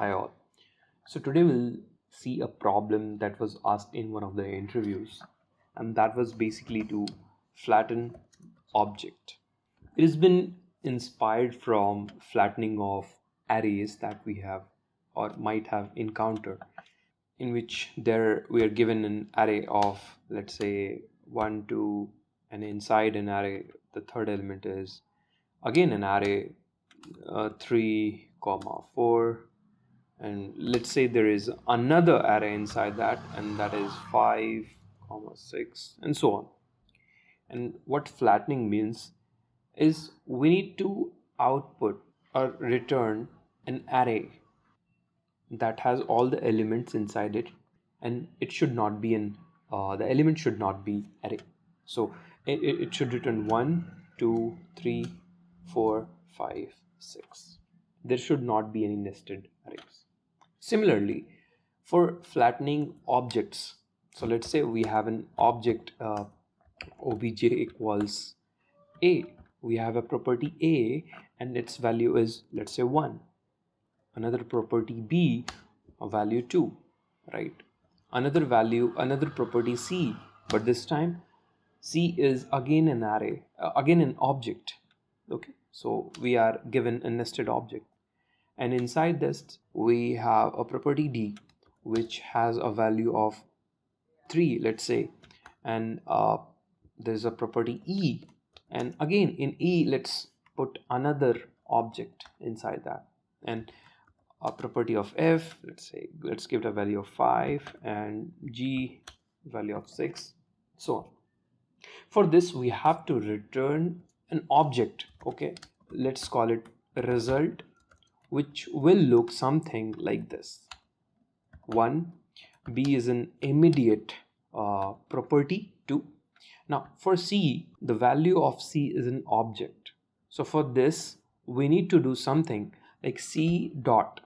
Hi all. So today we'll see a problem that was asked in one of the interviews, and that was basically to flatten object. It has been inspired from flattening of arrays that we have or might have encountered, in which there we are given an array of, let's say, 1 2, and inside an array the third element is again an array 3 comma 4, and let's say there is another array inside that, and that is 5 comma 6 and so on. And what flattening means is we need to output or return an array that has all the elements inside it, and it should not be in the element should not be array. So it should return 1 2 3 4 5 6. There should not be any nested arrays. Similarly, for flattening objects, so let's say we have an object obj equals a. We have a property a and its value is, let's say, 1. Another property b, a value 2, right? Another property c, but this time c is again an array, again an object. Okay, so we are given a nested object, and inside this we have a property d which has a value of 3, let's say, and there's a property e, and again in e let's put another object inside that, and a property of f, let's give it a value of 5, and g value of 6, so on. For this we have to return an object. Okay, let's call it result, which will look something like this. 1, b is an immediate property 2. Now for c, the value of c is an object, so for this we need to do something like c dot.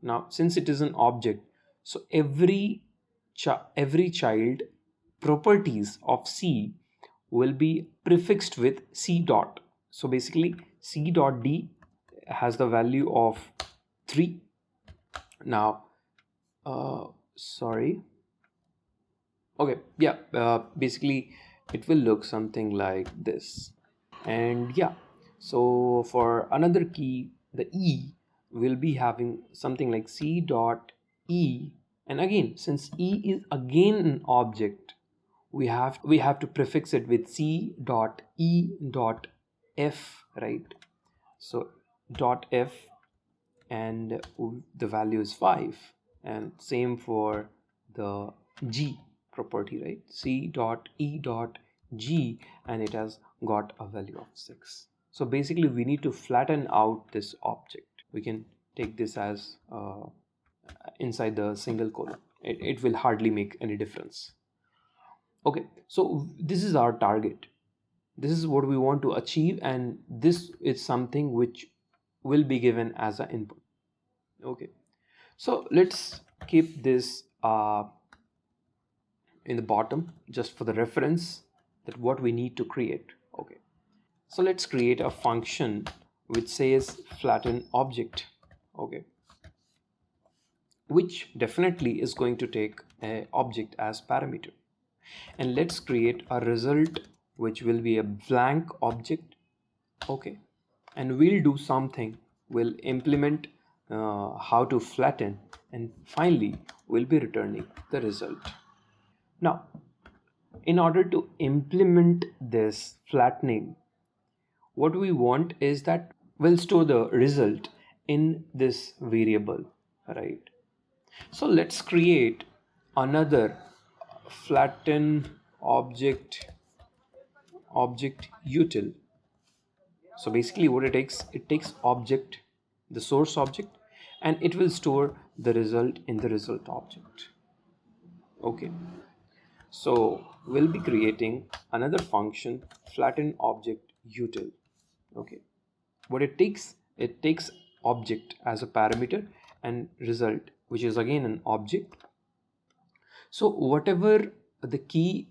Now since it is an object, so every child properties of c will be prefixed with c dot. So basically c dot d has the value of 3. Now sorry, okay, yeah, basically it will look something like this. And yeah, so for another key, the e will be having something like c dot e, and again since e is again an object, we have to prefix it with c dot e dot f, right? So dot f, and the value is 5, and same for the g property, right? C dot e dot g, and it has got a value of 6. So basically we need to flatten out this object. We can take this as inside the single colon. It will hardly make any difference. Okay, so this is our target. This is what we want to achieve, and this is something which will be given as an input. Okay, so let's keep this in the bottom just for the reference that what we need to create. Okay, so let's create a function which says flatten object. Okay, which definitely is going to take an object as parameter, and let's create a result which will be a blank object. Okay, and we'll do something, we'll implement how to flatten, and finally we'll be returning the result. Now in order to implement this flattening, what we want is that we'll store the result in this variable, right? So let's create another flatten object util. So basically what it takes object, the source object, and it will store the result in the result object. Okay, so we'll be creating another function flatten object util. Okay, what it takes object as a parameter and result, which is again an object. So whatever the key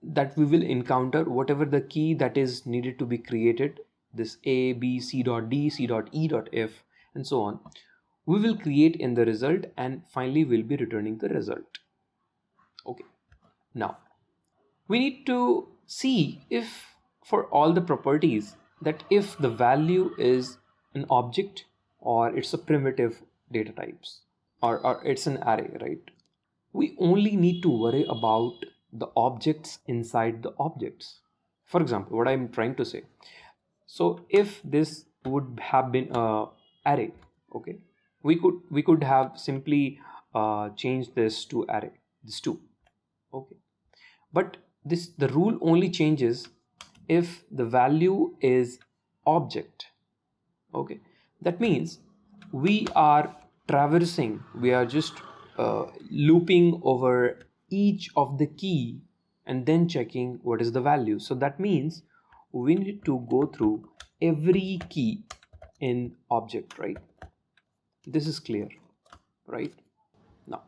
that we will encounter, whatever the key that is needed to be created, this a b c dot d c dot e dot f and so on, we will create in the result, and finally we'll be returning the result. Okay, now we need to see if for all the properties that if the value is an object or it's a primitive data types, or it's an array, right? We only need to worry about the objects inside the objects. For example, what I'm trying to say, so if this would have been a array, okay, we could have simply changed this to array, this two, okay. But this, the rule only changes if the value is object, okay. That means we are traversing, we are just looping over each of the key and then checking what is the value. So that means we need to go through every key in object, right? This is clear, right? Now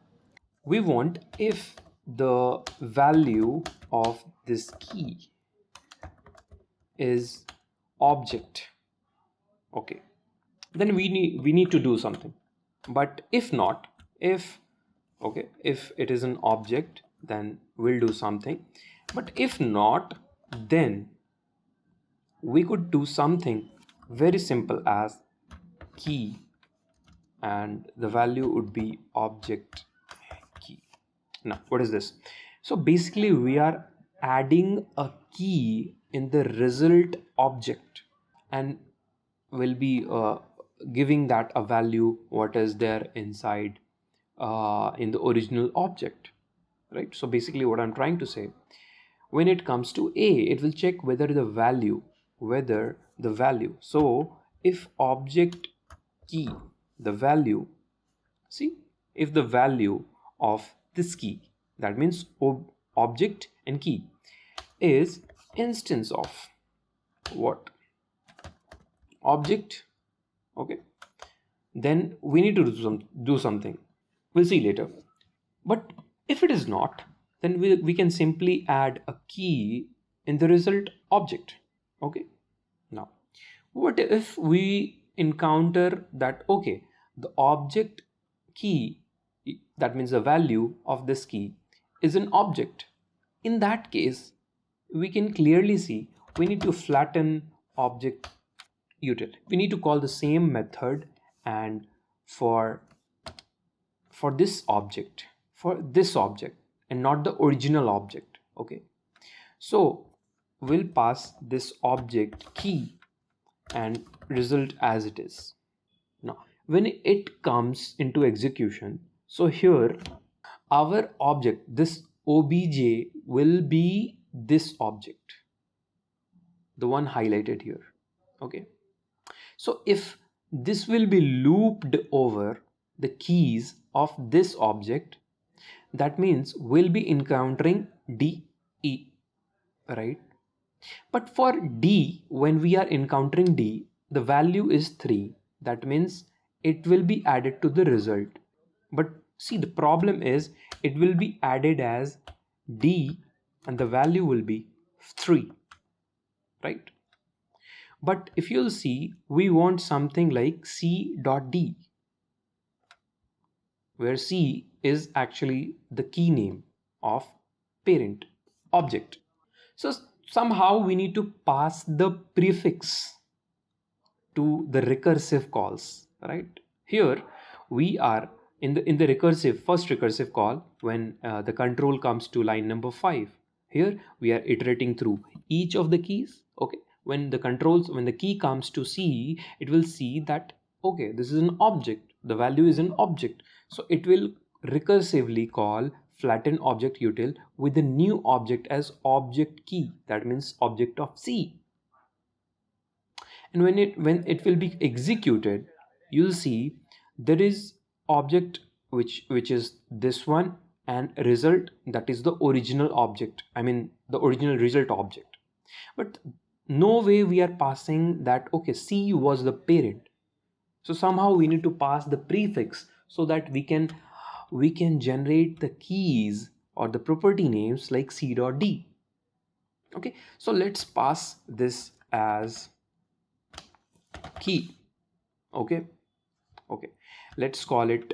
we want if the value of this key is object, okay, then we need to do something. But if not, if, okay, if it is an object, then we'll do something. But if not, then we could do something very simple as key, and the value would be object key. Now what is this? So basically we are adding a key in the result object, and will be giving that a value what is there inside in the original object, right? So basically what I'm trying to say, when it comes to a, it will check whether the value, so if object key, the value, see, if the value of this key, that means object and key, is instance of what, object, okay, then we need to do something, we'll see later. But if it is not, then we can simply add a key in the result object, okay. Now what if we encounter that, okay, the object key, that means the value of this key, is an object? In that case, we can clearly see we need to flatten object util. We need to call the same method, and for this object, and not the original object, okay. So we'll pass this object key and result as it is. Now when it comes into execution, so here our object, this obj, will be this object, the one highlighted here, okay. So if this will be looped over the keys of this object, that means we'll be encountering D, E, right? But for D, when we are encountering D, the value is 3. That means it will be added to the result. But see, the problem is it will be added as D and the value will be 3, right? But if you'll see, we want something like c.d, where C is actually the key name of parent object. So somehow we need to pass the prefix to the recursive calls, right? Here we are in the recursive, first recursive call, when the control comes to line number 5. Here we are iterating through each of the keys, okay. When the key comes to C, it will see that, okay, this is an object, the value is an object, so it will recursively call flatten object util with the new object as object key, that means object of C. And when it will be executed, you'll see there is object which is this one, and result, that is the original object, I mean the original result object. But no way we are passing that, okay, C was the parent. So somehow we need to pass the prefix so that we can generate the keys or the property names like c.d. Okay, so let's pass this as key, okay. Okay, let's call it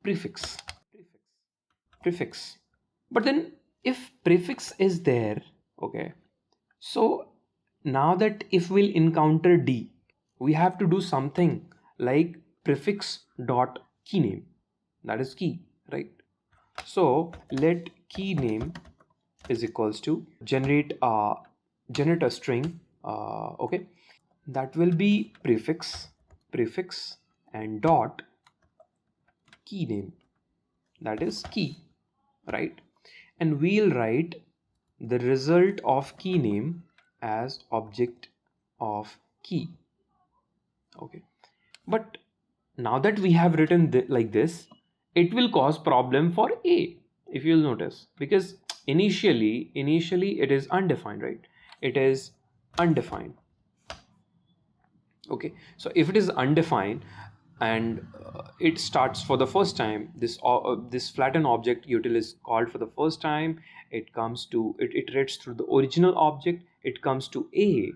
prefix. Prefix. But then if prefix is there, okay, so now that if we'll encounter D, we have to do something like prefix dot key name, that is key, right? So let key name is equals to generate a string, okay, that will be prefix and dot key name, that is key, right? And we'll write the result of key name as object of key. Okay, but now that we have written like this, it will cause problem for A, if you'll notice, because initially it is undefined, right? It is undefined. Okay, so if it is undefined and it starts for the first time, this flatten object util is called for the first time, it comes to it iterates through the original object, it comes to A,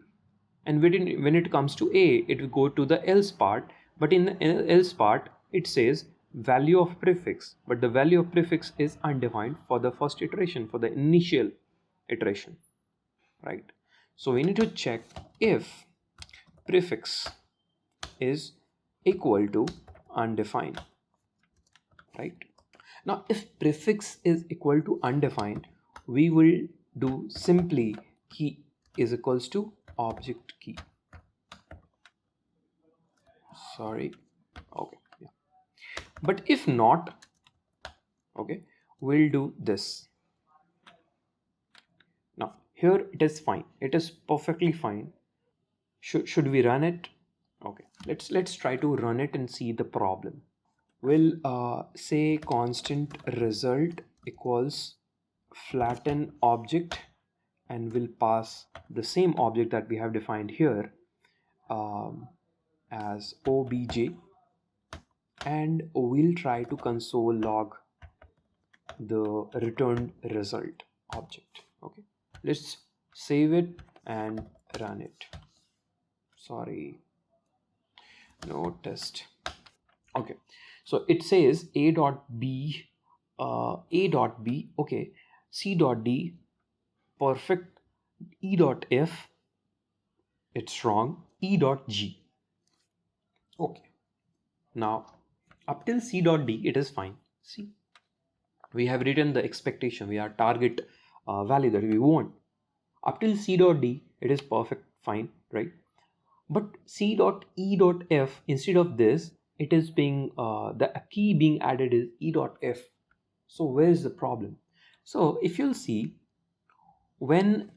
and when it comes to A, it will go to the else part, but in the else part it says value of prefix, but the value of prefix is undefined for the first iteration, for the initial iteration, right? So we need to check if prefix is equal to undefined, right? Now if prefix is equal to undefined, we will do simply key is equals to object key. Sorry, okay, yeah. But if not, okay, we'll do this. Now here it is fine, it is perfectly fine. Should we run it? Okay, let's try to run it and see the problem. We'll say constant result equals flatten object, and we'll pass the same object that we have defined here as obj, and we'll try to console log the returned result object. Okay, let's save it and run it. Sorry, no test. Okay, so it says a dot b, okay, c dot d, perfect, e dot f, it's wrong, e dot g. Okay, now up till c dot d it is fine. See, we have written the expectation, we are target value that we want. Up till c dot d it is perfect fine, right? But c dot e dot f, instead of this, it is being the key being added is e dot f. So where is the problem? So if you'll see, when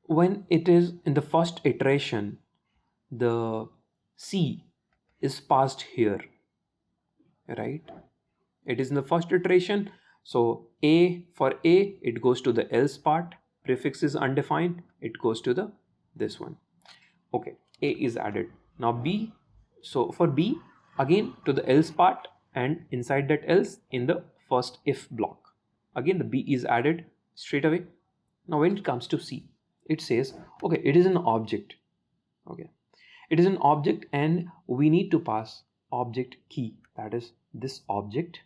it is in the first iteration, the c is passed here, right? It is in the first iteration, so a, for a it goes to the else part, prefix is undefined, it goes to the this one. Okay, a is added. Now b, so for b, again to the else part, and inside that else, in the first if block, again the b is added straight away. Now when it comes to c, it says okay, it is an object. Okay, it is an object and we need to pass object key, that is this object.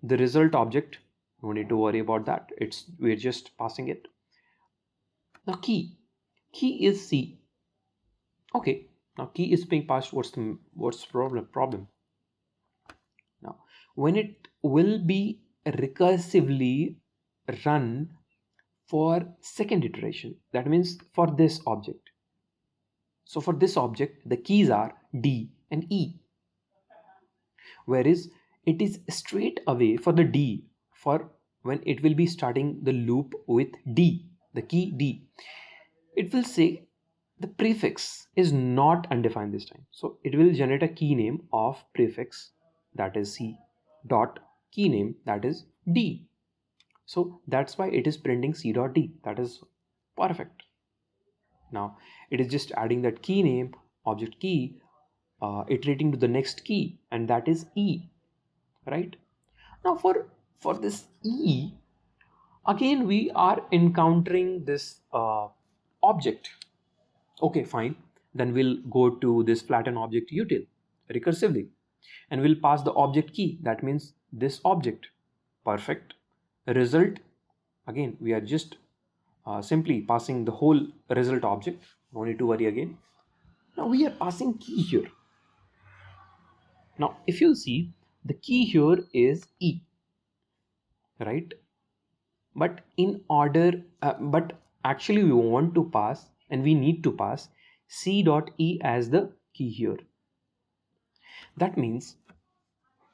The result object, no need to worry about that, we're just passing it. Now key is c. Okay, now key is being passed. What's problem? Now when it will be recursively run for second iteration, that means for this object. So for this object the keys are D and E, whereas it is straight away for the D, for when it will be starting the loop with D, the key D, it will say the prefix is not undefined this time, so it will generate a key name of prefix, that is C, dot key name, that is D. So that's why it is printing C dot D. That is perfect. Now it is just adding that key name, object key, iterating to the next key, and that is E, right? Now for this E, again we are encountering this object. Okay, fine, then we'll go to this flatten object util. recursively, and we'll pass the object key. That means this object. Perfect. Result, again we are just simply passing the whole result object. No need to worry again. Now we are passing key here. Now if you see, the key here is E, right? But in order but actually we want to pass, and we need to pass C dot E as the key here. That means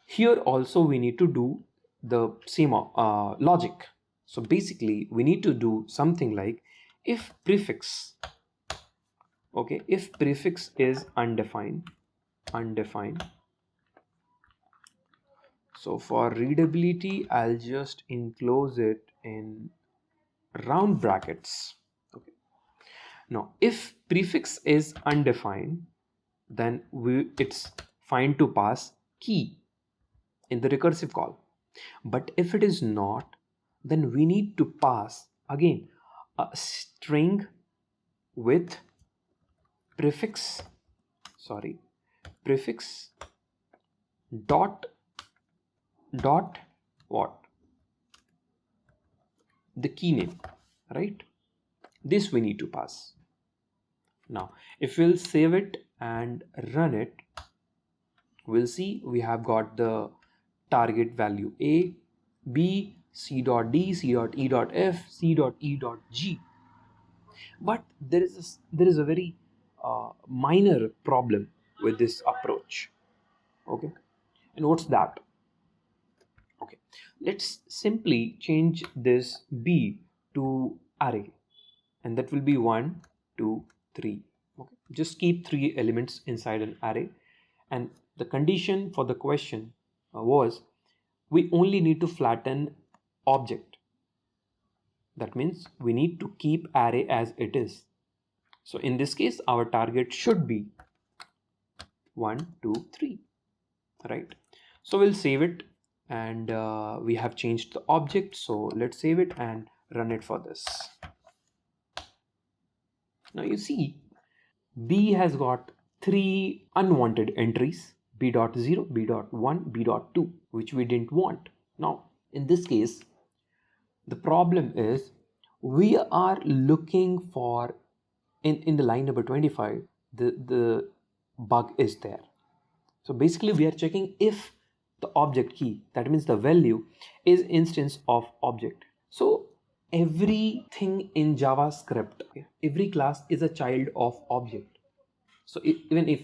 here also we need to do the same logic. So basically we need to do something like if prefix, okay, if prefix is undefined, so for readability I'll just enclose it in round brackets. Okay. Now if prefix is undefined, then it's fine to pass key in the recursive call. But if it is not, then we need to pass again a string with prefix dot what, the key name, right? This we need to pass. Now if we'll save it and run it, we'll see we have got the target value A, B, C dot D, C dot E dot F, C dot E dot G. But there is a very minor problem with this approach. Okay, and what's that? Okay, let's simply change this B to array, and that will be 1, 2, 3. Okay, just keep 3 elements inside an array, and the condition for the question was we only need to flatten object. That means we need to keep array as it is. So in this case our target should be 1, 2, 3, right? So we'll save it, and we have changed the object. So let's save it and run it for this. Now you see B has got 3 unwanted entries, B.0, B.1, B.2, which we didn't want. Now in this case the problem is we are looking for in the line number 25, the bug is there. So basically we are checking if the object key, that means the value, is instance of object. So everything in JavaScript, okay, every class is a child of object. So even if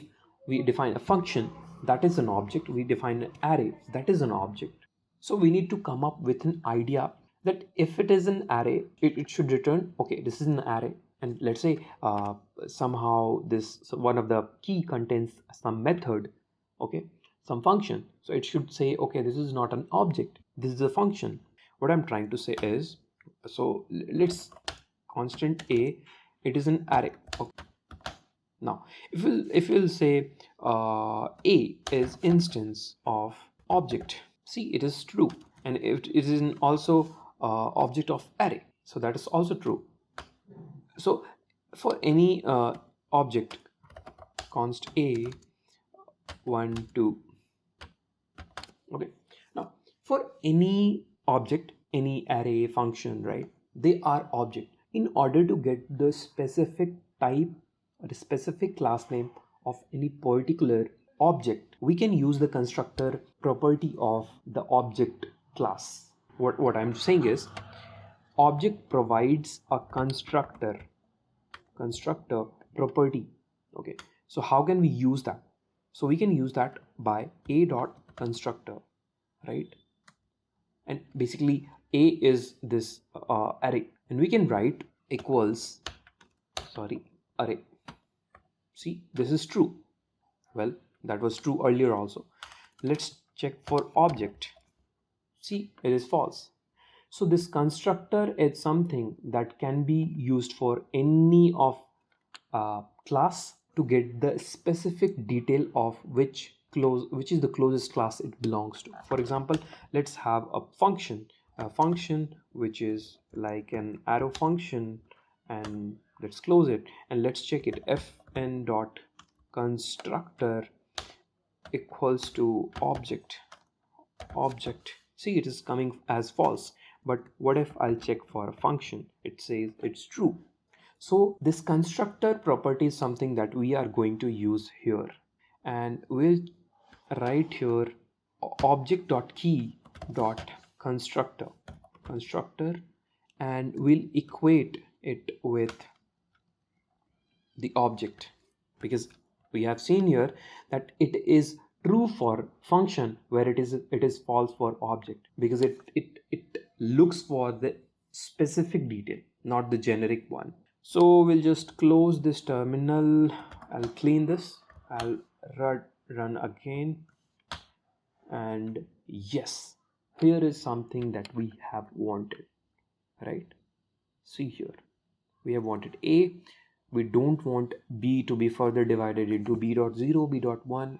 we define a function, that is an object, we define an array, that is an object. So we need to come up with an idea that if it is an array, it should return, okay, this is an array, and let's say somehow one of the key contains some method, okay, some function. So it should say, okay, this is not an object, this is a function. What I'm trying to say is, so let's constant a, it is an array. Okay. Now if we'll say a is instance of object, see, it is true, and if it is also object of array, so that is also true. So for any object const a 1, 2, okay. Now for any object, any array, function, right, they are object. In order to get the specific type or the specific class name of any particular object, we can use the constructor property of the object class. What I'm saying is, object provides a constructor property. Okay, so how can we use that? So we can use that by a dot constructor, right? And basically a is this array, and we can write equals array. See, this is true. Well, that was true earlier also. Let's check for object. See, it is false. So this constructor is something that can be used for any of class to get the specific detail of which is the closest class it belongs to. For example, let's have a function which is like an arrow function, and let's close it and let's check it. Fn dot constructor equals to object. See, it is coming as false, but what if I'll check for a function? It says it's true. So this constructor property is something that we are going to use here, and we'll write here object.key.constructor, and we'll equate it with the object, because we have seen here that it is true for function where it is false for object, because it looks for the specific detail, not the generic one. So we'll just close this terminal. I'll clean this. I'll run again, and yes, here is something that we have wanted, right? See here, we have wanted A. We don't want B to be further divided into B.0, B.1,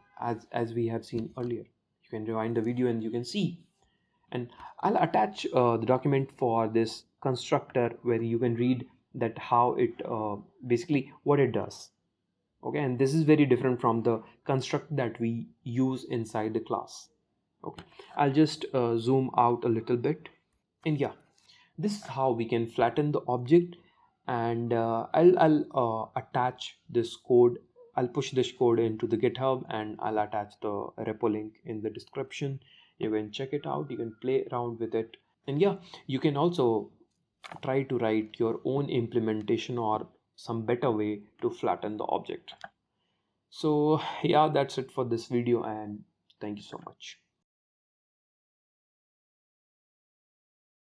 as we have seen earlier. You can rewind the video and you can see. And I'll attach the document for this constructor where you can read that how it basically what it does. Okay, and this is very different from the construct that we use inside the class. Okay, I'll just zoom out a little bit, and yeah, this is how we can flatten the object. And I'll attach this code. I'll push this code into the GitHub, and I'll attach the repo link in the description. You can check it out, you can play around with it, and yeah, you can also try to write your own implementation or some better way to flatten the object. So yeah, that's it for this video, and thank you so much.